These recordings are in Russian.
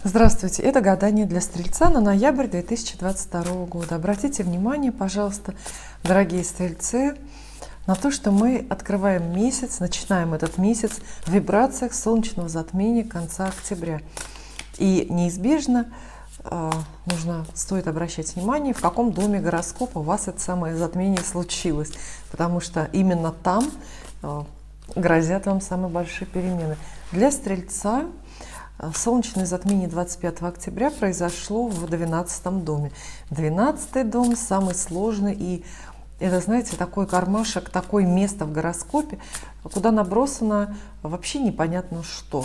Здравствуйте, это гадание для Стрельца на ноябрь 2022 года. Обратите внимание, пожалуйста, дорогие Стрельцы, на то, что мы открываем месяц, начинаем этот месяц в вибрациях солнечного затмения конца октября. И неизбежно стоит обращать внимание, в каком доме гороскопа у вас это самое затмение случилось, потому что именно там грозят вам самые большие перемены. Для Стрельца солнечное затмение 25 октября произошло в 12 доме. 12-й дом самый сложный, и это, знаете, такой кармашек, такое место в гороскопе, куда набросано вообще непонятно что.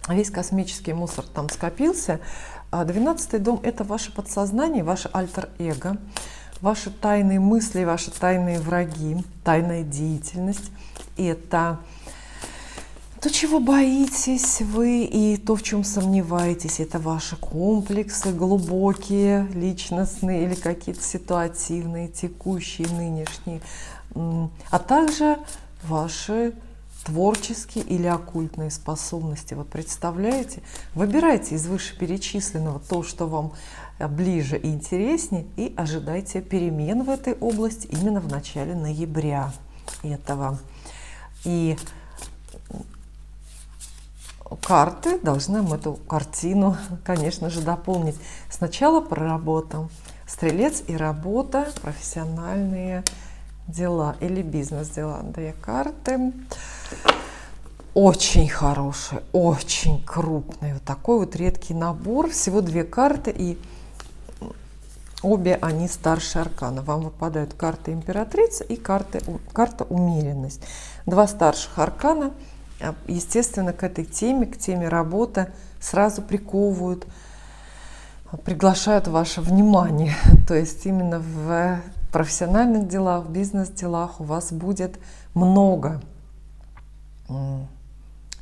Весь космический мусор там скопился. А 12-й дом – это ваше подсознание, ваше альтер-эго, ваши тайные мысли, ваши тайные враги, тайная деятельность. Это то, чего боитесь вы, и то, в чем сомневаетесь, это ваши комплексы глубокие, личностные или какие-то ситуативные, текущие, нынешние, а также ваши творческие или оккультные способности. Вот представляете? Выбирайте из вышеперечисленного то, что вам ближе и интереснее, и ожидайте перемен в этой области именно в начале ноября этого. И карты должны нам эту картину, конечно же, дополнить. Сначала про работу. Стрелец и работа, профессиональные дела или бизнес-дела. Две карты. Очень хороший, очень крупный. Вот такой вот редкий набор. Всего две карты, и обе они старше аркана. Вам выпадают карта императрица и карта умеренность. Два старших аркана, естественно, к этой теме, к теме работы сразу приковывают, приглашают ваше внимание. То есть именно в профессиональных делах, в бизнес-делах у вас будет много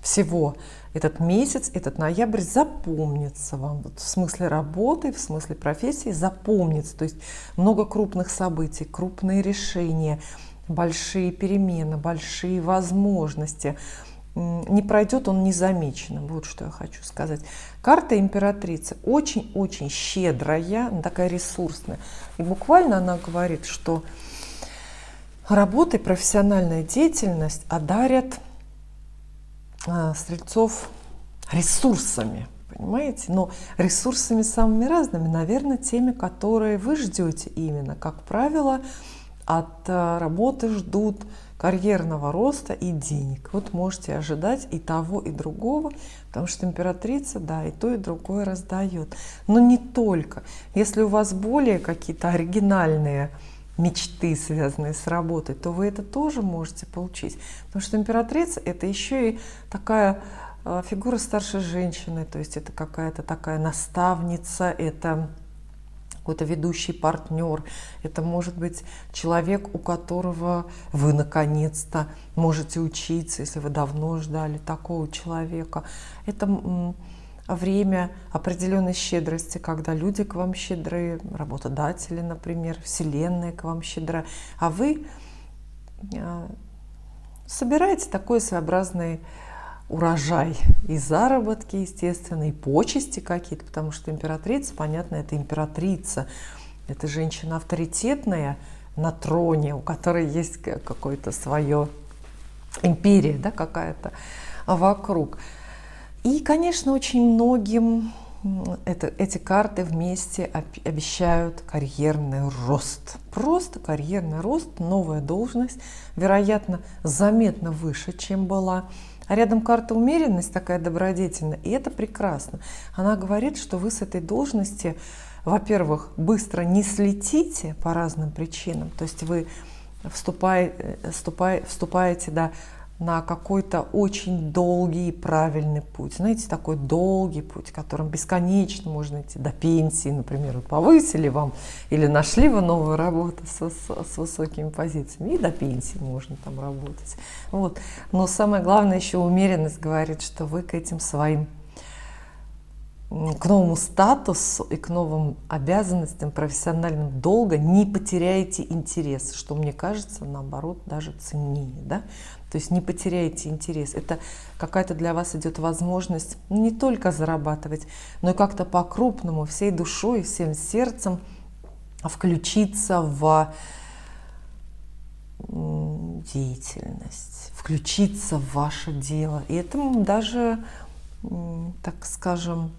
всего. Этот месяц, этот ноябрь запомнится вам. Вот в смысле работы, в смысле профессии запомнится. То есть много крупных событий, крупные решения, большие перемены, большие возможности. Не пройдет он незамеченным. Вот что я хочу сказать. Карта императрицы очень-очень щедрая, она такая ресурсная. И буквально она говорит, что работа и профессиональная деятельность одарят стрельцов ресурсами, понимаете? Но ресурсами самыми разными, наверное, теми, которые вы ждете именно. Как правило, от работы ждут карьерного роста и денег. Вот можете ожидать и того, и другого, потому что императрица, да, и то, и другое раздает. Но не только. Если у вас более какие-то оригинальные мечты, связанные с работой, то вы это тоже можете получить. Потому что императрица – это еще и такая фигура старшей женщины, то есть это какая-то такая наставница, это какой-то ведущий партнер, это может быть человек, у которого вы наконец-то можете учиться, если вы давно ждали такого человека. Это время определенной щедрости, когда люди к вам щедры, работодатели, например, вселенная к вам щедра, а вы собираете такой своеобразный урожай и заработки, естественно, и почести какие-то, потому что императрица, понятно, это императрица, это женщина авторитетная на троне, у которой есть какое-то свое империя, да, какая-то вокруг. И, конечно, очень многим эти карты вместе обещают карьерный рост. Просто карьерный рост, новая должность, вероятно, заметно выше, чем была. А рядом карта умеренность, такая добродетельная, и это прекрасно. Она говорит, что вы с этой должности, во-первых, быстро не слетите по разным причинам, то есть вы вступаете, да, на какой-то очень долгий и правильный путь. Знаете, такой долгий путь, которым бесконечно можно идти до пенсии, например. Вот повысили вам или нашли вы новую работу с высокими позициями, и до пенсии можно там работать. Вот. Но самое главное, еще умеренность говорит, что вы к этим своим к новому статусу и к новым обязанностям профессиональным долго не потеряете интерес, что, мне кажется, наоборот, даже ценнее, да? То есть не потеряете интерес. Это какая-то для вас идет возможность не только зарабатывать, но и как-то по-крупному, всей душой, всем сердцем включиться в деятельность, включиться в ваше дело. И это даже, так скажем,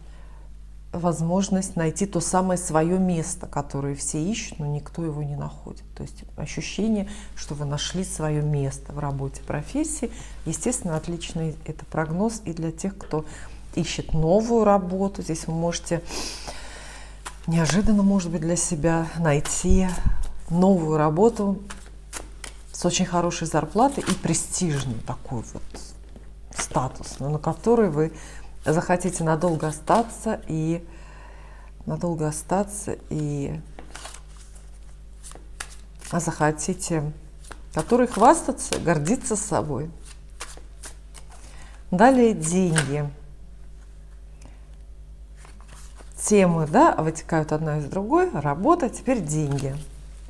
возможность найти то самое свое место, которое все ищут, но никто его не находит. То есть ощущение, что вы нашли свое место в работе, профессии. Естественно, отличный это прогноз и для тех, кто ищет новую работу. Здесь вы можете неожиданно, может быть, для себя найти новую работу с очень хорошей зарплатой и престижную такую вот статусную, на которой вы захотите надолго остаться и захотите, который хвастаться, гордиться собой. Далее деньги. Темы, да, вытекают одна из другой. Работа, теперь деньги.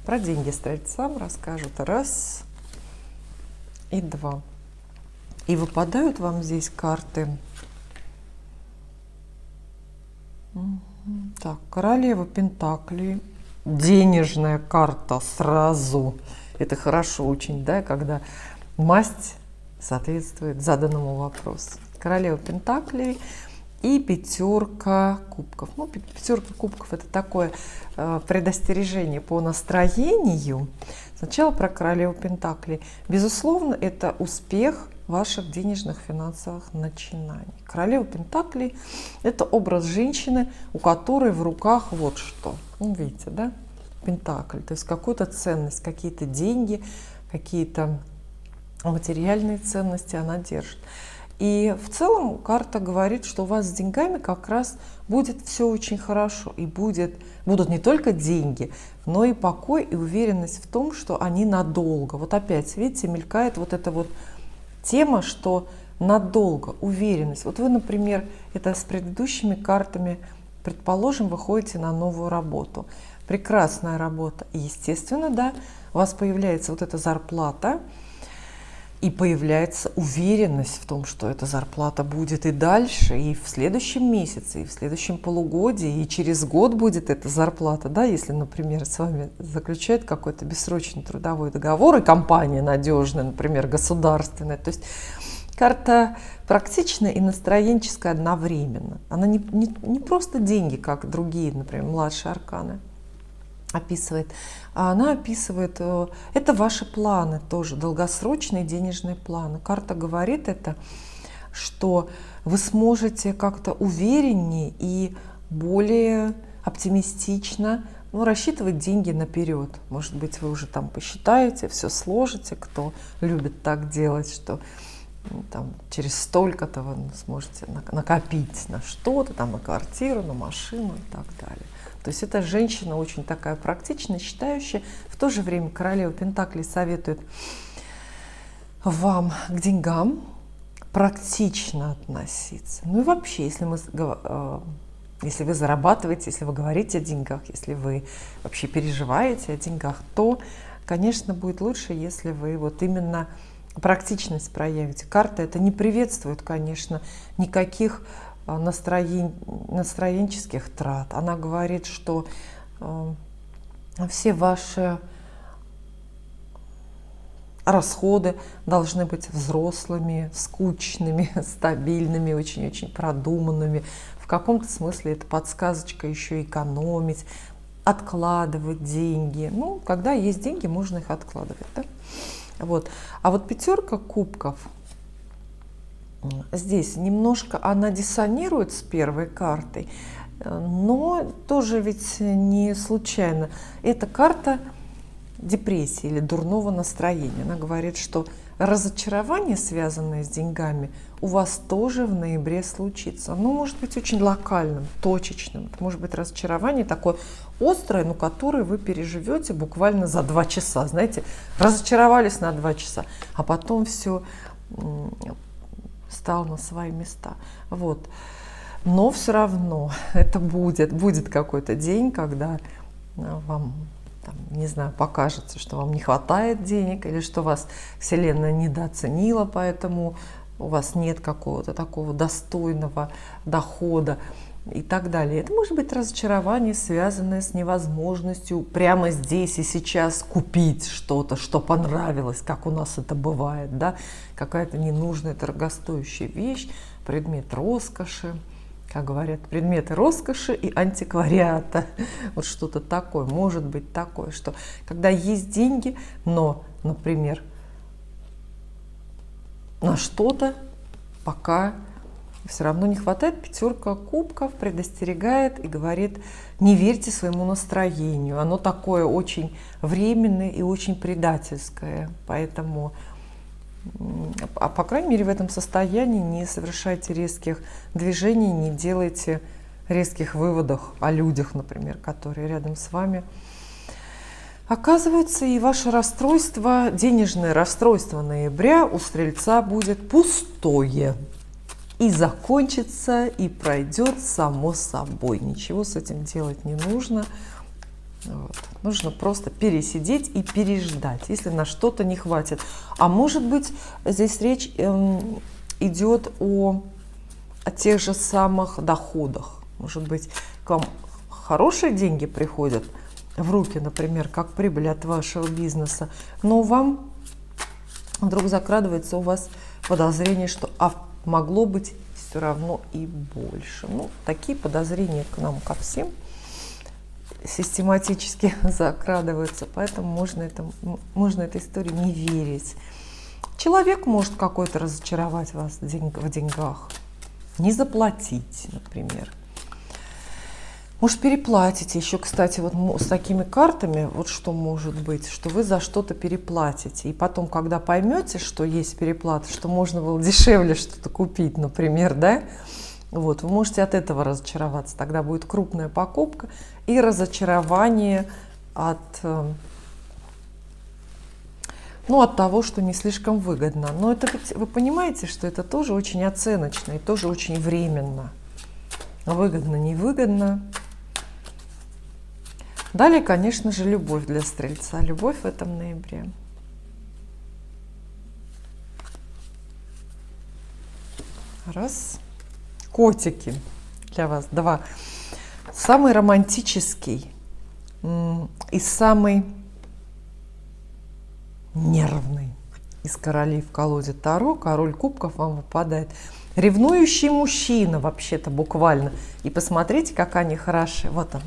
Про деньги стрельцам расскажут. Раз и два. И выпадают вам здесь карты. Так, королева Пентаклей. Денежная карта сразу. Это хорошо очень, да, когда масть соответствует заданному вопросу. Королева Пентаклей и пятерка кубков. Ну, пятерка кубков — это такое предостережение по настроению. Сначала про королеву Пентаклей. Безусловно, это успех ваших денежных финансовых начинаний. Королева Пентаклей — это образ женщины, у которой в руках вот что. Ну, видите, да? Пентакль. То есть какую-то ценность, какие-то деньги, какие-то материальные ценности она держит. И в целом карта говорит, что у вас с деньгами как раз будет все очень хорошо. И будут не только деньги, но и покой, и уверенность в том, что они надолго. Вот опять, видите, мелькает вот эта вот тема, что надолго, уверенность. Вот вы, например, это с предыдущими картами, предположим, вы ходите на новую работу. Прекрасная работа. И, естественно, да, у вас появляется вот эта зарплата, и появляется уверенность в том, что эта зарплата будет и дальше, и в следующем месяце, и в следующем полугодии, и через год будет эта зарплата. Да, если, например, с вами заключает какой-то бессрочный трудовой договор, и компания надежная, например, государственная. То есть карта практичная и настроенческая одновременно. Она не просто деньги, как другие, например, младшие арканы описывает, а она описывает, это ваши планы тоже, долгосрочные денежные планы. Карта говорит это, что вы сможете как-то увереннее и более оптимистично рассчитывать деньги наперед. Может быть, вы уже там посчитаете, все сложите, кто любит так делать, что там, через столько-то вы сможете накопить на что-то, там, на квартиру, на машину и так далее. То есть эта женщина очень такая практичная, считающая. В то же время королева Пентаклей советует вам к деньгам практично относиться. Ну и вообще, если вы зарабатываете, если вы говорите о деньгах, если вы вообще переживаете о деньгах, то, конечно, будет лучше, если вы вот именно практичность проявите. Карта это не приветствует, конечно, никаких настроенческих трат. Она говорит, что все ваши расходы должны быть взрослыми, скучными, стабильными, очень-очень продуманными. В каком-то смысле это подсказочка еще экономить, откладывать деньги. Ну, когда есть деньги, можно их откладывать. Да? Вот. А вот пятерка кубков, здесь немножко она диссонирует с первой картой, но тоже ведь не случайно. Это карта депрессии или дурного настроения. Она говорит, что разочарование, связанное с деньгами, у вас тоже в ноябре случится. Оно может быть очень локальным, точечным. Это может быть разочарование такое острое, но которое вы переживете буквально за 2 часа. Знаете, разочаровались на 2 часа, а потом все стало на свои места. Вот. Но все равно это будет какой-то день, когда вам, там, не знаю, покажется, что вам не хватает денег, или что вас Вселенная недооценила, поэтому у вас нет какого-то такого достойного дохода и так далее. Это может быть разочарование, связанное с невозможностью прямо здесь и сейчас купить что-то, что понравилось, как у нас это бывает, да? Какая-то ненужная дорогостоящая вещь, предмет роскоши. Как говорят, предметы роскоши и антиквариата. Вот что-то такое, может быть такое, что когда есть деньги, но, например, на что-то пока все равно не хватает. Пятерка кубков предостерегает и говорит: не верьте своему настроению. Оно такое очень временное и очень предательское. Поэтому, по крайней мере, в этом состоянии не совершайте резких движений, не делайте резких выводов о людях, например, которые рядом с вами. Оказывается, и ваше расстройство, денежное расстройство ноября у Стрельца будет пустое. И закончится, и пройдет само собой. Ничего с этим делать не нужно. Вот. Нужно просто пересидеть и переждать, если на что-то не хватит. А может быть, здесь речь идет о тех же самых доходах. Может быть, к вам хорошие деньги приходят в руки, например, как прибыль от вашего бизнеса, но вам вдруг закрадывается у вас подозрение, что могло быть все равно и больше. Ну, такие подозрения к нам ко всем систематически закрадываются, поэтому можно этой истории не верить. Человек может какой-то разочаровать вас в деньгах, не заплатить, например. Может, переплатите. Еще, кстати, вот с такими картами, вот что может быть, что вы за что-то переплатите. И потом, когда поймете, что есть переплата, что можно было дешевле что-то купить, например, да, вот, вы можете от этого разочароваться. Тогда будет крупная покупка и разочарование от того, что не слишком выгодно. Но это, вы понимаете, что это тоже очень оценочно и тоже очень временно. Выгодно, невыгодно. Далее, конечно же, любовь для Стрельца. Любовь в этом ноябре. Раз. Котики для вас. Два. Самый романтический и самый нервный из королей в колоде Таро. Король кубков вам выпадает. Ревнующий мужчина, вообще-то, буквально. И посмотрите, как они хороши. Вот он,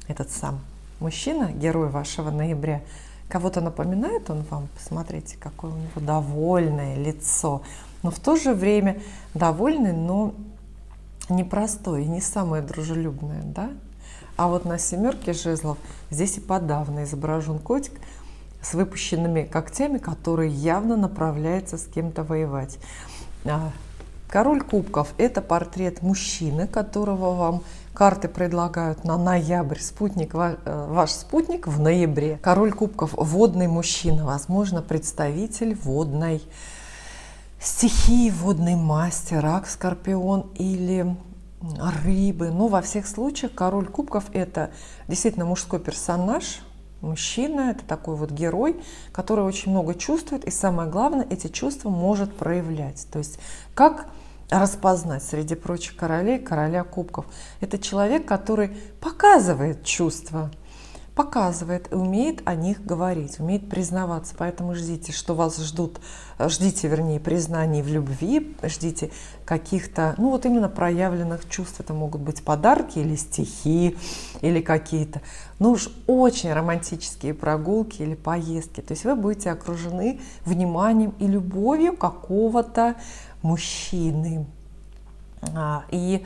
этот сам мужчина, герой вашего ноября. Кого-то напоминает он вам? Посмотрите, какое у него довольное лицо. Но в то же время довольный, но непростой, и не самое дружелюбное, да? А вот на семерке жезлов здесь и подавно изображен котик с выпущенными когтями, который явно направляется с кем-то воевать. Король кубков – это портрет мужчины, которого вам карты предлагают на ноябрь. Ваш спутник в ноябре. Король кубков – водный мужчина, возможно, представитель водной стихии, водный мастер, рак, скорпион или рыбы. Но во всех случаях король кубков – это действительно мужской персонаж, мужчина, это такой вот герой, который очень много чувствует, и самое главное, эти чувства может проявлять. То есть как распознать среди прочих королей короля кубков? Это человек, который показывает чувства, показывает и умеет о них говорить, умеет признаваться. Поэтому ждите, что вас ждите, вернее, признаний в любви, ждите каких-то, вот именно проявленных чувств. Это могут быть подарки или стихи, или какие-то, уж очень романтические прогулки или поездки. То есть вы будете окружены вниманием и любовью какого-то мужчины. И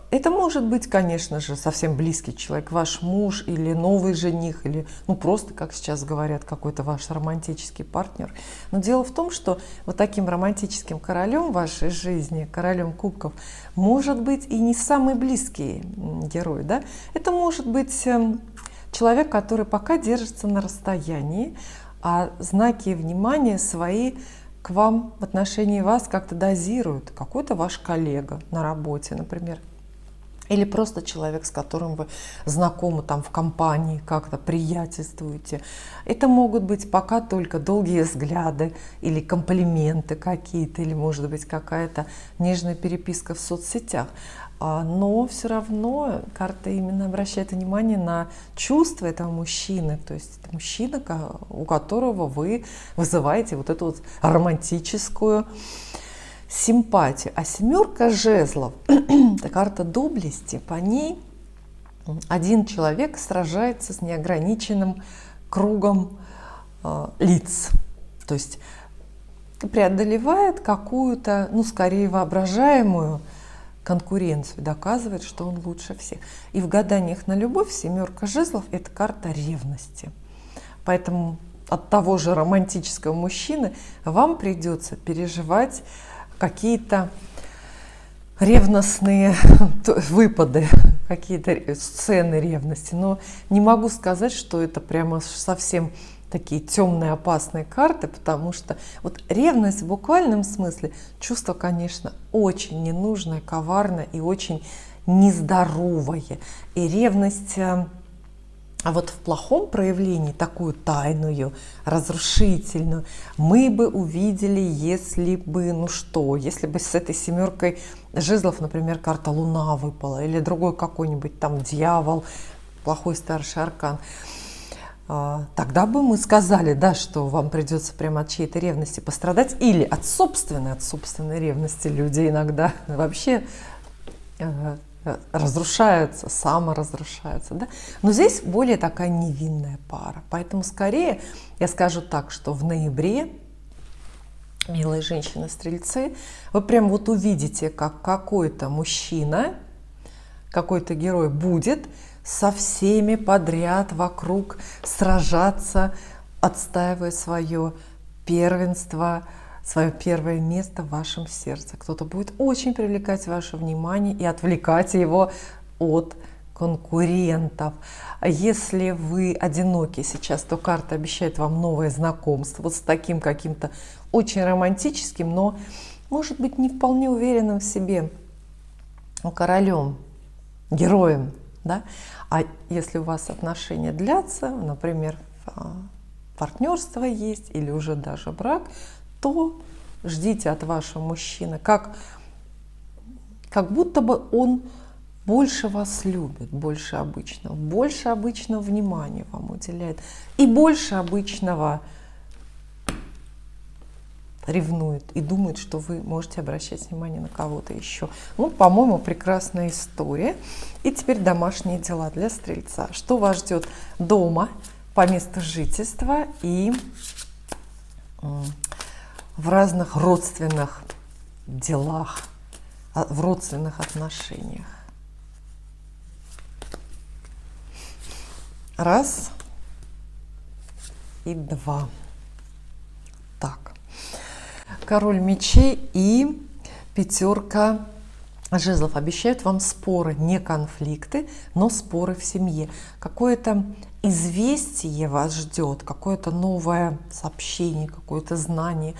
это может быть, конечно же, совсем близкий человек, ваш муж или новый жених, или просто, как сейчас говорят, какой-то ваш романтический партнер. Но дело в том, что вот таким романтическим королем в вашей жизни, королем кубков, может быть и не самый близкий герой. Да? Это может быть человек, который пока держится на расстоянии, а знаки внимания свои к вам, в отношении вас как-то дозирует. Какой-то ваш коллега на работе, например. Или просто человек, с которым вы знакомы там в компании, как-то приятельствуете. Это могут быть пока только долгие взгляды или комплименты какие-то, или может быть какая-то нежная переписка в соцсетях. Но все равно карта именно обращает внимание на чувства этого мужчины. То есть это мужчина, у которого вы вызываете вот эту вот романтическую симпатию. А семерка жезлов – это карта доблести. По ней один человек сражается с неограниченным кругом лиц. То есть преодолевает какую-то, ну, скорее воображаемую конкуренцию, доказывает, что он лучше всех. И в гаданиях на любовь семерка жезлов – это карта ревности. Поэтому от того же романтического мужчины вам придется переживать какие-то ревностные выпады, какие-то сцены ревности. Но не могу сказать, что это прямо совсем такие темные, опасные карты, потому что вот ревность в буквальном смысле чувство, конечно, очень ненужное, коварное и очень нездоровое. И ревность, а вот в плохом проявлении, такую тайную, разрушительную, мы бы увидели, если бы, ну что, если бы с этой семеркой жезлов, например, карта Луна выпала, или другой какой-нибудь там дьявол, плохой старший аркан, тогда бы мы сказали, да, что вам придется прямо от чьей-то ревности пострадать, или от собственной ревности. Люди иногда вообще разрушаются, саморазрушаются, да? Но здесь более такая невинная пара. Поэтому скорее я скажу так, что в ноябре, милые женщины-стрельцы, вы прям вот увидите, как какой-то мужчина, какой-то герой будет со всеми подряд вокруг сражаться, отстаивая свое первенство, свое первое место в вашем сердце. Кто-то будет очень привлекать ваше внимание и отвлекать его от конкурентов. А если вы одиноки сейчас, то карта обещает вам новое знакомство вот с таким каким-то очень романтическим, но, может быть, не вполне уверенным в себе королем, героем. Да? А если у вас отношения длятся, например, партнерство есть или уже даже брак, то ждите от вашего мужчины, как будто бы он больше вас любит, больше обычного внимания вам уделяет и больше обычного ревнует и думает, что вы можете обращать внимание на кого-то еще. Ну, по-моему, прекрасная история. И теперь домашние дела для Стрельца. Что вас ждет дома, по месту жительства и в разных родственных делах, в родственных отношениях. Раз и два. Так. Король мечей и пятерка жезлов обещают вам споры, не конфликты, но споры в семье. Какое-то известие вас ждет, какое-то новое сообщение, какое-то знание.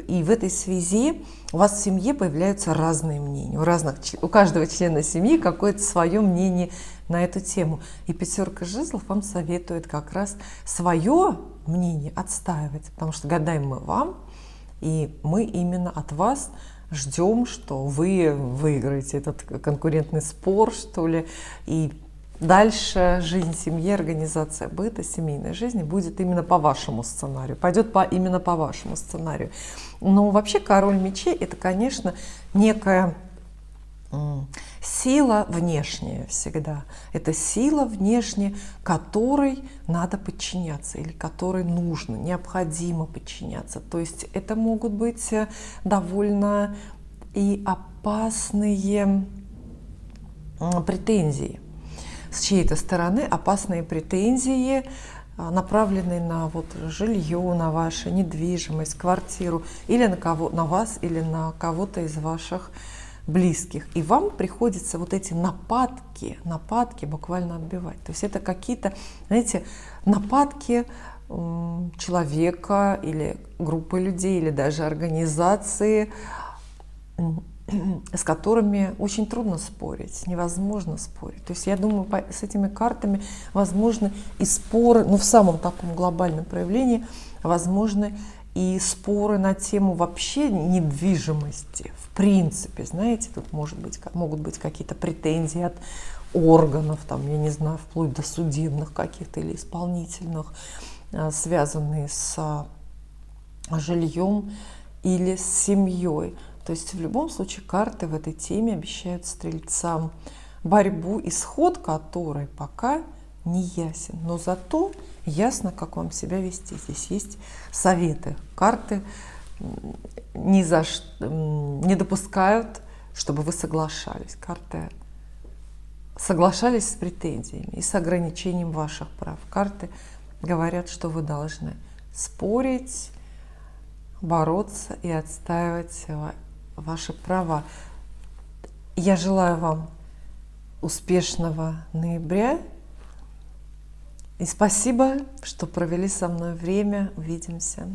И в этой связи у вас в семье появляются разные мнения. У каждого члена семьи какое-то свое мнение на эту тему. И пятерка жезлов вам советует как раз свое мнение отстаивать, потому что гадаем мы вам, и мы именно от вас ждем, что вы выиграете этот конкурентный спор, что ли, и дальше жизнь семьи, организация быта, семейной жизни будет именно по вашему сценарию, пойдет именно по вашему сценарию. Но вообще король мечей – это, конечно, некая сила внешняя всегда. Это сила внешняя, которой надо подчиняться или которой нужно, необходимо подчиняться. То есть это могут быть довольно и опасные претензии. С чьей-то стороны опасные претензии, направленные на вот жилье, на вашу недвижимость, квартиру, или на вас, или на кого-то из ваших близких. И вам приходится вот эти нападки буквально отбивать. То есть это какие-то, знаете, нападки человека или группы людей, или даже организации, с которыми очень трудно спорить, невозможно спорить. То есть я думаю, с этими картами возможны и споры, ну в самом таком глобальном проявлении, возможны и споры на тему вообще недвижимости. В принципе, знаете, тут могут быть какие-то претензии от органов, там, я не знаю, вплоть до судебных каких-то или исполнительных, связанные с жильем или с семьей. То есть в любом случае карты в этой теме обещают стрельцам борьбу, исход которой пока не ясен. Но зато ясно, как вам себя вести. Здесь есть советы. Карты не допускают, чтобы вы соглашались. Карты соглашались с претензиями и с ограничением ваших прав. Карты говорят, что вы должны спорить, бороться и отстаивать ваши права. Я желаю вам успешного ноября. И спасибо, что провели со мной время. Увидимся.